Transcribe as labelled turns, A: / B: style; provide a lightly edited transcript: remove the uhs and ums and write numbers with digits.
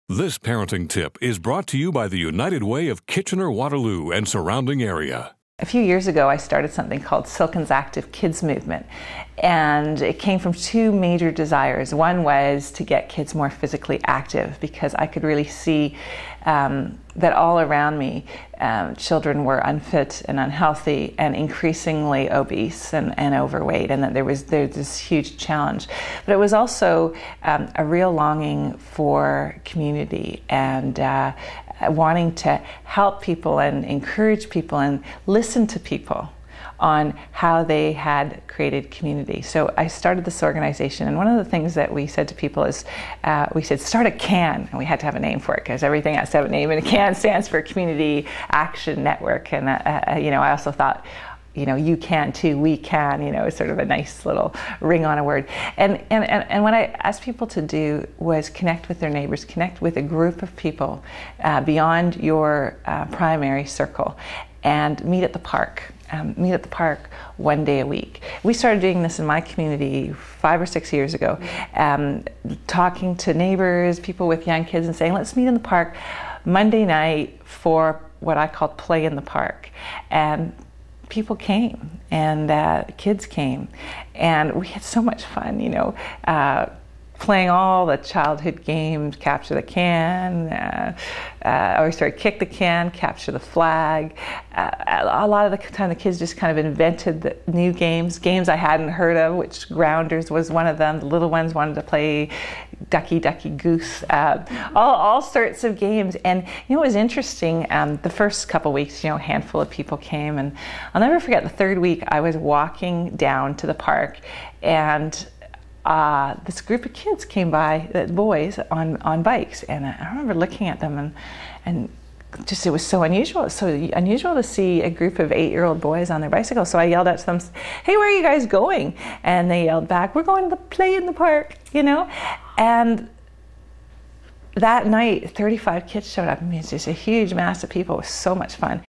A: This parenting tip is brought to you by the United Way of Kitchener-Waterloo and surrounding area.
B: A few years ago, I started something called Silken's Active Kids Movement, and it came from two major desires. One was to get kids more physically active, because I could really see that all around me, children were unfit and unhealthy and increasingly obese and overweight, and that there's this huge challenge. But it was also a real longing for community and wanting to help people and encourage people and listen to people on how they had created community. So I started this organization, and one of the things that we said to people is, we said, start a CAN, and we had to have a name for it because everything has to have a name, and a CAN stands for Community Action Network. And I also thought, you can too, we can, it's sort of a nice little ring on a word. And what I asked people to do was connect with their neighbors, connect with a group of people beyond your primary circle, and meet at the park. Meet at the park one day a week. We started doing this in my community 5 or 6 years ago, talking to neighbors, people with young kids, and saying, let's meet in the park Monday night for what I called play in the park. And people came, and kids came, and we had so much fun, playing all the childhood games, capture the can, kick the can, capture the flag. A lot of the time the kids just kind of invented the new games I hadn't heard of, which Grounders was one of them. The little ones wanted to play Ducky, Ducky, Goose, all sorts of games. And it was interesting, the first couple weeks, a handful of people came, and I'll never forget the third week I was walking down to the park, and this group of kids came by, boys on bikes, and I remember looking at them and just, it was so unusual. It's so unusual to see a group of 8-year-old boys on their bicycles. So I yelled out to them, hey, where are you guys going? And they yelled back, we're going to play in the park, And that night, 35 kids showed up. I mean, it's just a huge mass of people. It was so much fun.